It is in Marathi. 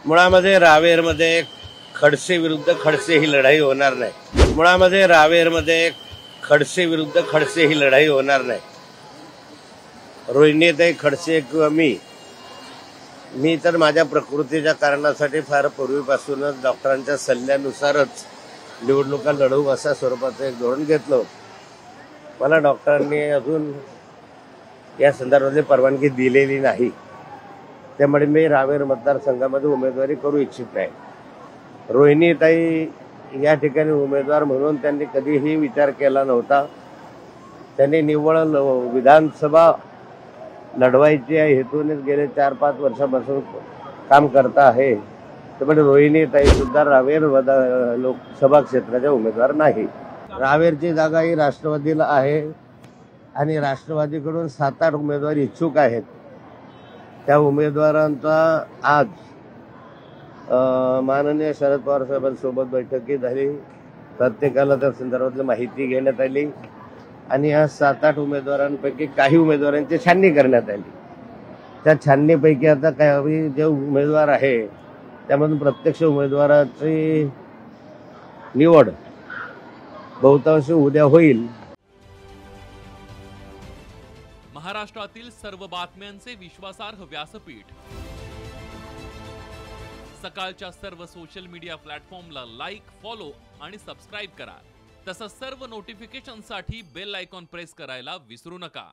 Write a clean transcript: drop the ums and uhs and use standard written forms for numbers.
मुळामध्ये रावेरमध्ये खडसे विरुद्ध खडसे ही लढाई होणार नाही। मुळामध्ये रावेरमध्ये खडसे विरुद्ध खडसे ही लढाई होणार नाही। रोहिणीताई खडसे किंवा मी तर माझ्या प्रकृतीच्या कारणासाठी फार पूर्वीपासूनच डॉक्टरांच्या सल्ल्यानुसारच निवडणुका लढवू अशा स्वरूपाचं एक धोरण घेतलं होतं। मला डॉक्टरांनी अजून या संदर्भातली परवानगी दिलेली नाही, त्यामुळे मी रावेर मतदारसंघामध्ये उमेदवारी करू इच्छित नाही। रोहिणीताई या ठिकाणी उमेदवार म्हणून त्यांनी कधीही विचार केला नव्हता। त्यांनी निव्वळ विधानसभा लढवायची या हेतूनेच गेले 4-5 वर्षापासून काम करता आहे। त्यामुळे रोहिणीताई सुद्धा रावेर लोकसभा क्षेत्राच्या उमेदवार नाही। रावेरची जागा ही राष्ट्रवादीला आहे आणि राष्ट्रवादीकडून 7-8 उमेदवार इच्छुक आहेत। त्या उमेदवारांचा आज माननीय शरद पवार साहेबांसोबत बैठकी झाली। प्रत्येकाला त्या संदर्भातली माहिती घेण्यात आली आणि या 7-8 उमेदवारांपैकी काही उमेदवारांची छाननी करण्यात आली। त्या छाननीपैकी आता काही जे उमेदवार आहे त्यामधून प्रत्यक्ष उमेदवाराची निवड बहुतांश उद्या होईल। महाराष्ट्रातील सर्व बातम्यांचे विश्वासार्ह व्यासपीठ, सकाळच्या सर्व सोशल मीडिया प्लॅटफॉर्मला लाईक, फॉलो आणि सबस्क्राईब करा। तसंच सर्व नोटिफिकेशनसाठी बेल आयकॉन प्रेस करायला विसरू नका।